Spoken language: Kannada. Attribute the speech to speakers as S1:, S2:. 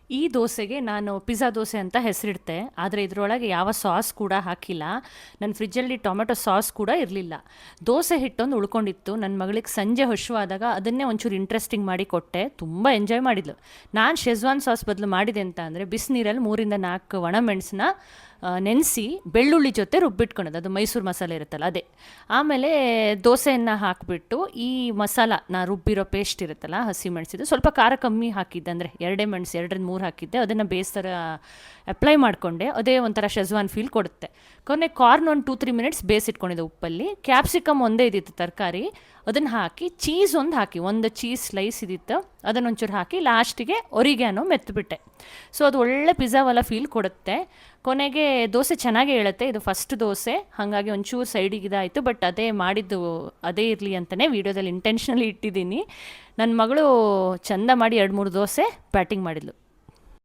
S1: ಈ ದೋಸೆಗೆ ನಾನು ಪಿಜ್ಜಾ ದೋಸೆ ಅಂತ ಹೆಸರಿಡ್ತೆ. ಆದರೆ ಇದರೊಳಗೆ ಯಾವ ಸಾಸ್ ಕೂಡ ಹಾಕಿಲ್ಲ. ನನ್ನ ಫ್ರಿಜ್ಜಲ್ಲಿ ಟೊಮೆಟೊ ಸಾಸ್ ಕೂಡ ಇರಲಿಲ್ಲ. ದೋಸೆ ಹಿಟ್ಟೊಂದು ಉಳ್ಕೊಂಡಿತ್ತು. ನನ್ನ ಮಗಳಿಗೆ ಸಂಜೆ ಹಸಿವಾದಾಗ ಅದನ್ನೇ ಒಂಚೂರು ಇಂಟ್ರೆಸ್ಟಿಂಗ್ ಮಾಡಿ ಕೊಟ್ಟೆ. ತುಂಬ ಎಂಜಾಯ್ ಮಾಡಿದ್ಲು. ನಾನು ಶೆಜ್ವಾನ್ ಸಾಸ್ ಬದಲು ಮಾಡಿದೆ ಅಂತ ಅಂದರೆ ಬಿಸಿನೀರಲ್ಲಿ 3 ಇಂದ 4 ಒಣಮೆಣಸನ್ನ ನೆನೆಸಿ ಬೆಳ್ಳುಳ್ಳಿ ಜೊತೆ ರುಬ್ಬಿಟ್ಕೊಳೋದು. ಅದು ಮೈಸೂರು ಮಸಾಲೆ ಇರುತ್ತಲ್ಲ ಅದೇ. ಆಮೇಲೆ ದೋಸೆಯನ್ನು ಹಾಕಿಬಿಟ್ಟು ಈ ಮಸಾಲ ನಾ ರುಬ್ಬಿರೋ ಪೇಸ್ಟ್ ಇರುತ್ತಲ್ಲ ಹಸಿಮೆಣಸಿದ್ದು, ಸ್ವಲ್ಪ ಖಾರ ಕಮ್ಮಿ ಹಾಕಿದ್ದೆ, ಅಂದರೆ 2 ಮೆಣಸು 2 ರಿಂದ 3 ಹಾಕಿದ್ದೆ. ಅದನ್ನು ಬೇಯಿಸ್ತರ ಅಪ್ಲೈ ಮಾಡಿಕೊಂಡೆ. ಅದೇ ಒಂಥರ ಶೆಜ್ವಾನ್ ಫೀಲ್ ಕೊಡುತ್ತೆ. ಕೊನೆ ಕಾರ್ನ್ ಒಂದು 2-3 ಮಿನಿಟ್ಸ್ ಬೇಯಿಸಿಟ್ಕೊಂಡಿದ್ದೆ ಉಪ್ಪಲ್ಲಿ. ಕ್ಯಾಪ್ಸಿಕಮ್ ಒಂದೇ ಇದ್ದಿತ್ತು ತರಕಾರಿ, ಅದನ್ನು ಹಾಕಿ ಚೀಸ್ ಒಂದು ಹಾಕಿ, ಒಂದು ಚೀಸ್ ಸ್ಲೈಸ್ ಇದ್ದಿತ್ತು ಅದನ್ನೊಂಚೂರು ಹಾಕಿ ಲಾಸ್ಟಿಗೆ ಒರಿಗ್ಯಾನೋ ಮೆತ್ತುಬಿಟ್ಟೆ. ಸೊ ಅದು ಒಳ್ಳೆ ಪಿಜ್ಜಾವಲ್ಲ ಫೀಲ್ ಕೊಡುತ್ತೆ. ಕೊನೆಗೆ ದೋಸೆ ಚೆನ್ನಾಗೇ ಹೇಳುತ್ತೆ. ಇದು ಫಸ್ಟ್ ದೋಸೆ, ಹಾಗಾಗಿ ಒಂಚೂರು ಸೈಡಿಗೆ ಇದಾಯಿತು. ಬಟ್ ಅದೇ ಮಾಡಿದ್ದು ಅದೇ ಇರಲಿ ಅಂತಲೇ ವೀಡಿಯೋದಲ್ಲಿ ಇಂಟೆನ್ಷನಲಿ ಇಟ್ಟಿದ್ದೀನಿ. ನನ್ನ ಮಗಳು ಚಂದ ಮಾಡಿ 2-3 ದೋಸೆ ಬ್ಯಾಟಿಂಗ್ ಮಾಡಿದ್ಲು.